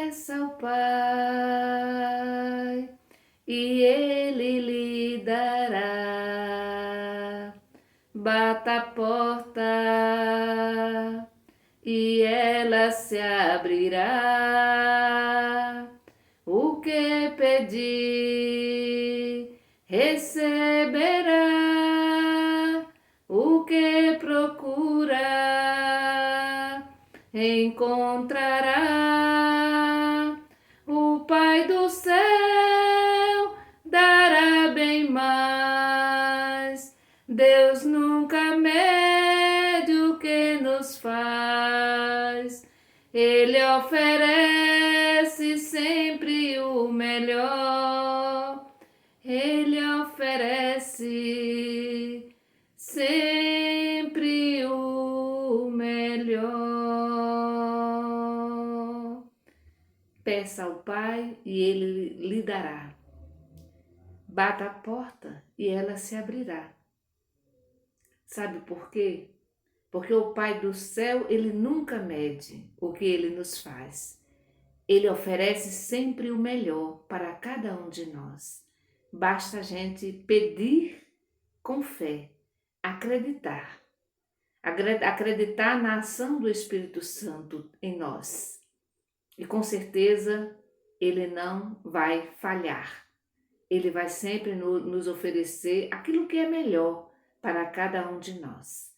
Peça ao Pai e Ele lhe dará. Bata a porta e ela se abrirá. O que pedir, receberá. O que procura, encontrará. O Pai do céu dará bem mais. Deus nunca mede o que nos faz. Ele oferece sempre o melhor. Ele oferece sempre o melhor. Peça ao Pai e Ele lhe dará. Bata a porta e ela se abrirá. Sabe por quê? Porque o Pai do céu, Ele nunca mede o que Ele nos faz. Ele oferece sempre o melhor para cada um de nós. Basta a gente pedir com fé, acreditar. Acreditar na ação do Espírito Santo em nós. E com certeza Ele não vai falhar. Ele vai sempre nos oferecer aquilo que é melhor para cada um de nós.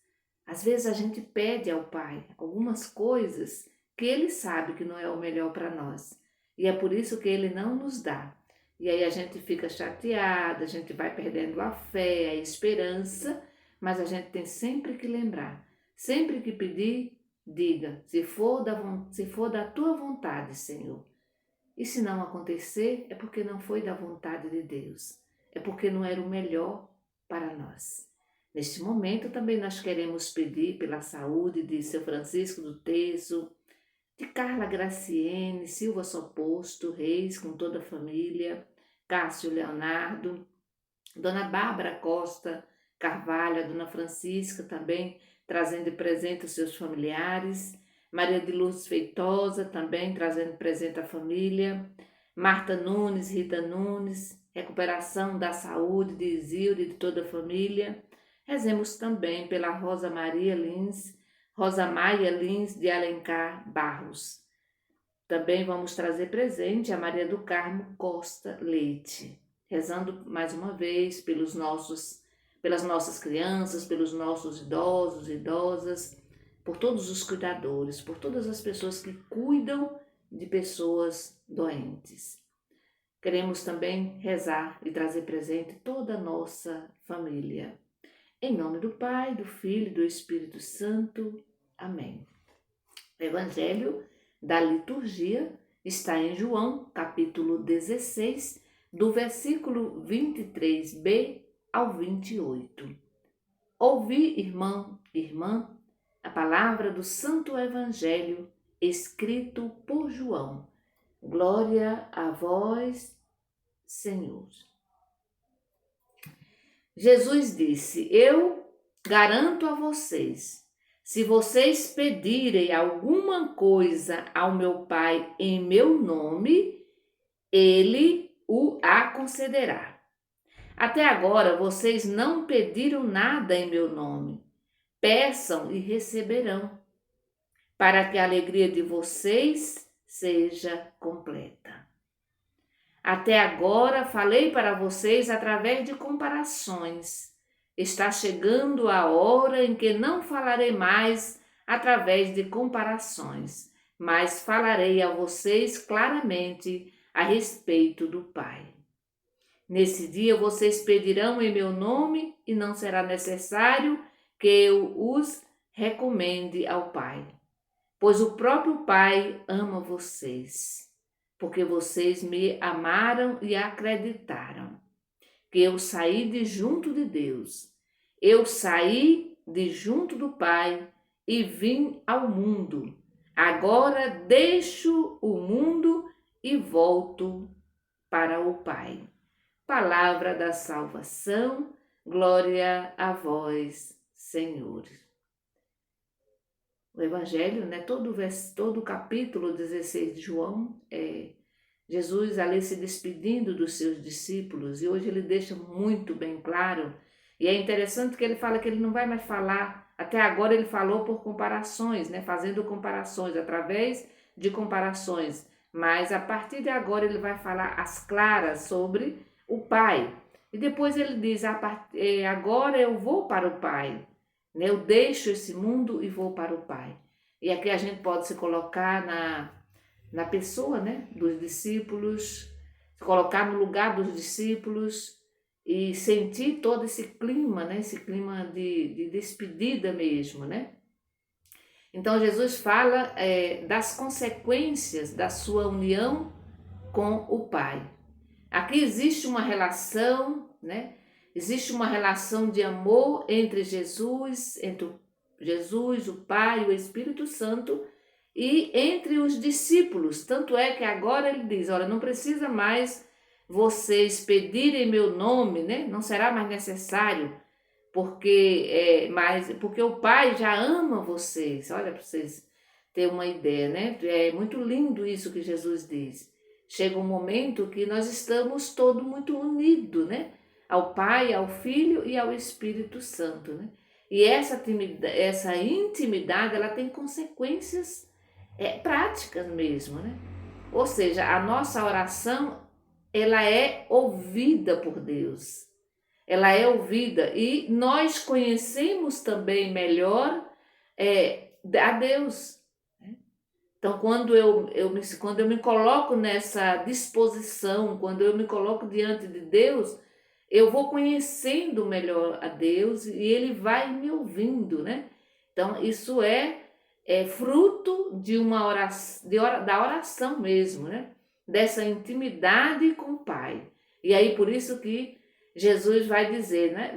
Às vezes a gente pede ao Pai algumas coisas que Ele sabe que não é o melhor para nós. E é por isso que Ele não nos dá. E aí a gente fica chateada, a gente vai perdendo a fé, a esperança, mas a gente tem sempre que lembrar. Sempre que pedir, diga, se for da tua vontade, Senhor. E se não acontecer, é porque não foi da vontade de Deus. É porque não era o melhor para nós. Neste momento também nós queremos pedir pela saúde de seu Francisco do Teso, de Carla Graciene, Silva Soposto, Reis, com toda a família, Cássio Leonardo, Dona Bárbara Costa Carvalho, a Dona Francisca também, trazendo de presente os seus familiares, Maria de Luz Feitosa também, trazendo presente à família, Marta Nunes, Rita Nunes, recuperação da saúde de Isilde e de toda a família. Rezemos também pela Rosa Maria Lins, Rosa Maia Lins de Alencar Barros. Também vamos trazer presente a Maria do Carmo Costa Leite, rezando mais uma vez pelas nossas crianças, pelos nossos idosos e idosas, por todos os cuidadores, por todas as pessoas que cuidam de pessoas doentes. Queremos também rezar e trazer presente toda a nossa família. Em nome do Pai, do Filho e do Espírito Santo. Amém. O Evangelho da liturgia está em João, capítulo 16, do versículo 23b ao 28. Ouvi, irmão, irmã, a palavra do Santo Evangelho escrito por João. Glória a vós, Senhor. Jesus disse: Eu garanto a vocês, se vocês pedirem alguma coisa ao meu Pai em meu nome, Ele a concederá. Até agora vocês não pediram nada em meu nome. Peçam e receberão, para que a alegria de vocês seja completa. Até agora falei para vocês através de comparações. Está chegando a hora em que não falarei mais através de comparações, mas falarei a vocês claramente a respeito do Pai. Nesse dia vocês pedirão em meu nome e não será necessário que eu os recomende ao Pai, pois o próprio Pai ama vocês, porque vocês me amaram e acreditaram que eu saí de junto de Deus. Eu saí de junto do Pai e vim ao mundo. Agora deixo o mundo e volto para o Pai. Palavra da salvação, glória a vós, Senhor. O Evangelho, né, todo o capítulo 16 de João, Jesus ali se despedindo dos seus discípulos, e hoje ele deixa muito bem claro, e é interessante que ele fala que ele não vai mais falar, até agora ele falou por comparações, né, fazendo comparações, através de comparações, mas a partir de agora ele vai falar às claras sobre o Pai. E depois ele diz, agora eu vou para o Pai, né, eu deixo esse mundo e vou para o Pai. E aqui a gente pode se colocar na pessoa, né, dos discípulos, se colocar no lugar dos discípulos e sentir todo esse clima, né, esse clima de despedida mesmo, né? Então Jesus fala das consequências da sua união com o Pai. Aqui existe uma relação, né? Existe uma relação de amor entre Jesus, o Pai e o Espírito Santo, e entre os discípulos. Tanto é que agora ele diz, olha, não precisa mais vocês pedirem meu nome, né? Não será mais necessário, porque o Pai já ama vocês. Olha, para vocês terem uma ideia, né? É muito lindo isso que Jesus diz. Chega um momento que nós estamos todos muito unidos, né? Ao Pai, ao Filho e ao Espírito Santo, né? E essa intimidade, ela tem consequências práticas mesmo, né? Ou seja, a nossa oração, ela é ouvida por Deus. Ela é ouvida e nós conhecemos também melhor a Deus. Então, quando eu me coloco nessa disposição, quando eu me coloco diante de Deus, eu vou conhecendo melhor a Deus e Ele vai me ouvindo, né? Então, isso é fruto de uma oração, da oração mesmo, né? Dessa intimidade com o Pai. E aí, por isso que Jesus vai dizer, né?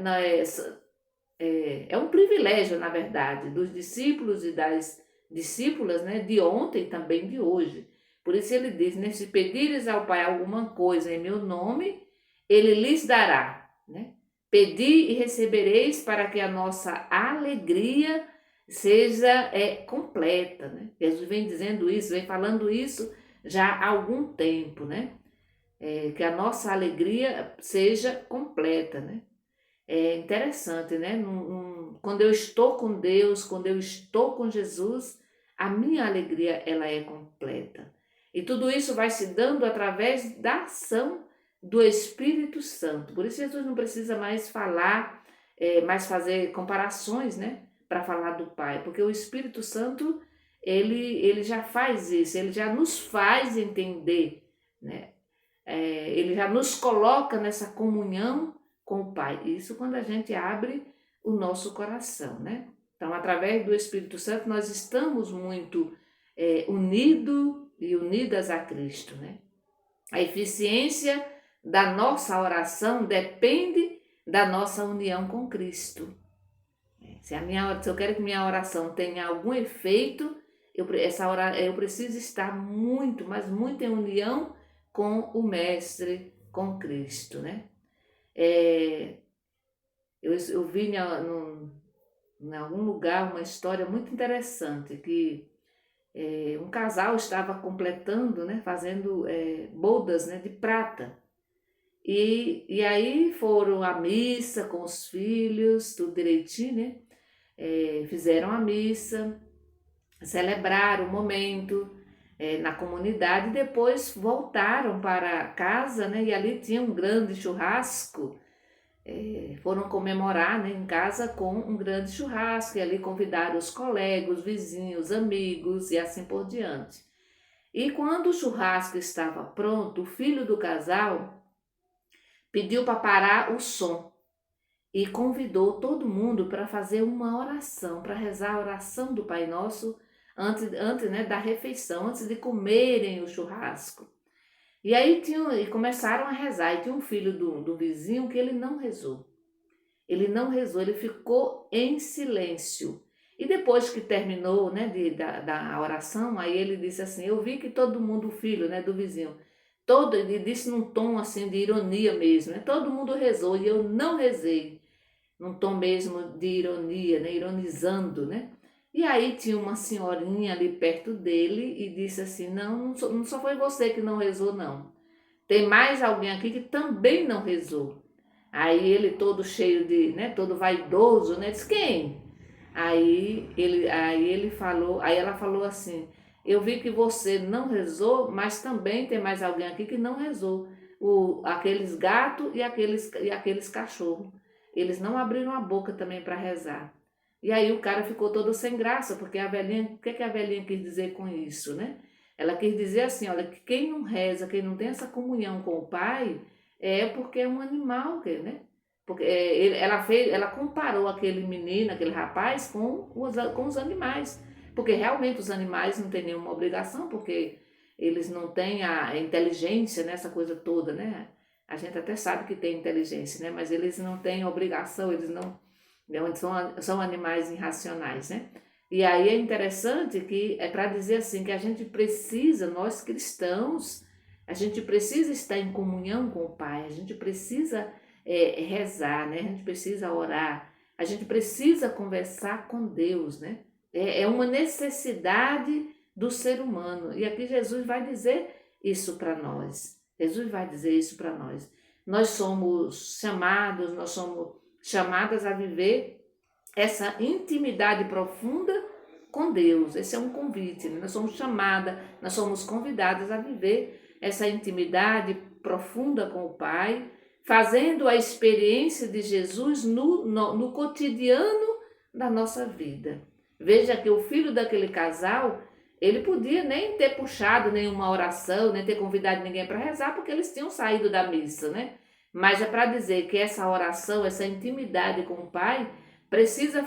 É um privilégio, na verdade, dos discípulos e das discípulas, né, de ontem e também de hoje. Por isso ele diz, né, se pedires ao Pai alguma coisa em meu nome, ele lhes dará, né? Pedi e recebereis para que a nossa alegria seja completa, né? Jesus vem dizendo isso, vem falando isso já há algum tempo, né? Que a nossa alegria seja completa, né? É interessante, né? Quando eu estou com Deus, quando eu estou com Jesus, a minha alegria ela é completa. E tudo isso vai se dando através da ação do Espírito Santo. Por isso Jesus não precisa mais falar, mais fazer comparações, né? Para falar do Pai, porque o Espírito Santo, ele já faz isso, ele já nos faz entender, né? Ele já nos coloca nessa comunhão com o Pai. Isso quando a gente abre o nosso coração, né? Então, através do Espírito Santo, nós estamos muito unidos e unidas a Cristo, né? A eficiência da nossa oração depende da nossa união com Cristo. Se eu quero que minha oração tenha algum efeito, eu preciso estar muito, mas muito em união com o Mestre, com Cristo, né? Eu vi em algum lugar uma história muito interessante, que um casal estava completando, né, fazendo bodas, né, de prata. E aí foram à missa com os filhos, tudo direitinho, né? Fizeram a missa, celebraram o momento na comunidade e depois voltaram para casa, né? E ali tinha um grande churrasco. Foram comemorar, né, em casa com um grande churrasco e ali convidaram os colegas, os vizinhos, amigos e assim por diante. E quando o churrasco estava pronto, o filho do casal pediu para parar o som e convidou todo mundo para fazer uma oração, para rezar a oração do Pai Nosso antes, né, da refeição, antes de comerem o churrasco. E aí começaram a rezar, e tinha um filho do vizinho que ele não rezou. Ele não rezou, ele ficou em silêncio. E depois que terminou, né, da oração, aí ele disse assim, eu vi que todo mundo, o filho, né, do vizinho, ele disse num tom assim de ironia mesmo, né, todo mundo rezou e eu não rezei, num tom mesmo de ironia, né, ironizando, né. E aí tinha uma senhorinha ali perto dele e disse assim, não só foi você que não rezou, não. Tem mais alguém aqui que também não rezou. Aí ele todo cheio de, né, todo vaidoso, né, disse, quem? Aí ele falou, aí ela falou assim, eu vi que você não rezou, mas também tem mais alguém aqui que não rezou. Aqueles gatos e aqueles cachorros. Eles não abriram a boca também para rezar. E aí o cara ficou todo sem graça, porque a velhinha, o que a velhinha quis dizer com isso, né? Ela quis dizer assim, olha, que quem não reza, quem não tem essa comunhão com o Pai, é porque é um animal, né? Porque ela comparou aquele menino, aquele rapaz, com os animais. Porque realmente os animais não têm nenhuma obrigação, porque eles não têm a inteligência, né, essa coisa toda, né? A gente até sabe que tem inteligência, né? Mas eles não têm obrigação, eles não são animais irracionais, né? E aí é interessante que é para dizer assim que a gente precisa, nós cristãos, a gente precisa estar em comunhão com o Pai, a gente precisa rezar, né? A gente precisa orar, a gente precisa conversar com Deus, né? É uma necessidade do ser humano. E aqui Jesus vai dizer isso para nós. Jesus vai dizer isso para nós. Nós somos chamadas a viver essa intimidade profunda com Deus. Esse é um convite, né? Nós somos chamadas, nós somos convidadas a viver essa intimidade profunda com o Pai, fazendo a experiência de Jesus no cotidiano da nossa vida. Veja que o filho daquele casal, ele podia nem ter puxado nenhuma oração, nem ter convidado ninguém para rezar, porque eles tinham saído da missa, né? Mas é para dizer que essa oração, essa intimidade com o Pai, precisa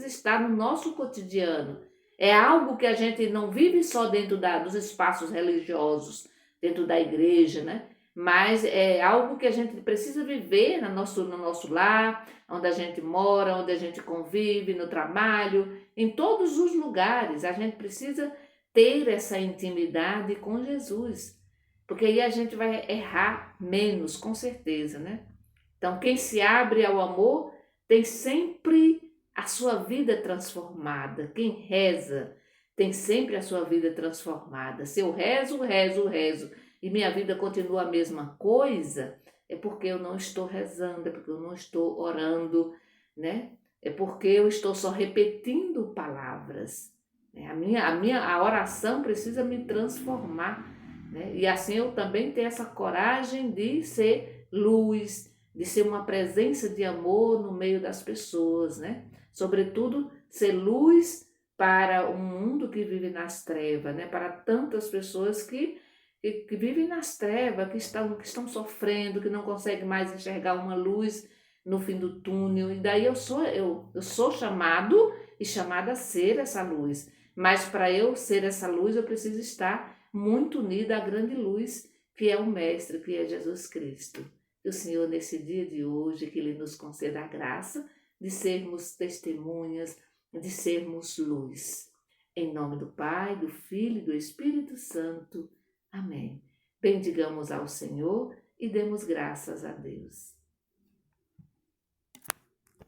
estar no nosso cotidiano. É algo que a gente não vive só dentro dos espaços religiosos, dentro da igreja, né? Mas é algo que a gente precisa viver no nosso lar, onde a gente mora, onde a gente convive, no trabalho, em todos os lugares. A gente precisa ter essa intimidade com Jesus, porque aí a gente vai errar menos, com certeza, né? Então, quem se abre ao amor tem sempre a sua vida transformada. Quem reza tem sempre a sua vida transformada. Se eu rezo, rezo, rezo e minha vida continua a mesma coisa, é porque eu não estou rezando, é porque eu não estou orando, né? É porque eu estou só repetindo palavras. Né? A oração precisa me transformar, né? E assim eu também tenho essa coragem de ser luz, de ser uma presença de amor no meio das pessoas, né? Sobretudo, ser luz para um mundo que vive nas trevas, né? Para tantas pessoas que vivem nas trevas, que estão sofrendo, que não conseguem mais enxergar uma luz no fim do túnel. E daí eu sou chamado e chamada a ser essa luz. Mas para eu ser essa luz, eu preciso estar muito unida à grande luz, que é o Mestre, que é Jesus Cristo. Que o Senhor, nesse dia de hoje, que Ele nos conceda a graça de sermos testemunhas, de sermos luz. Em nome do Pai, do Filho e do Espírito Santo. Amém. Bendigamos ao Senhor e demos graças a Deus.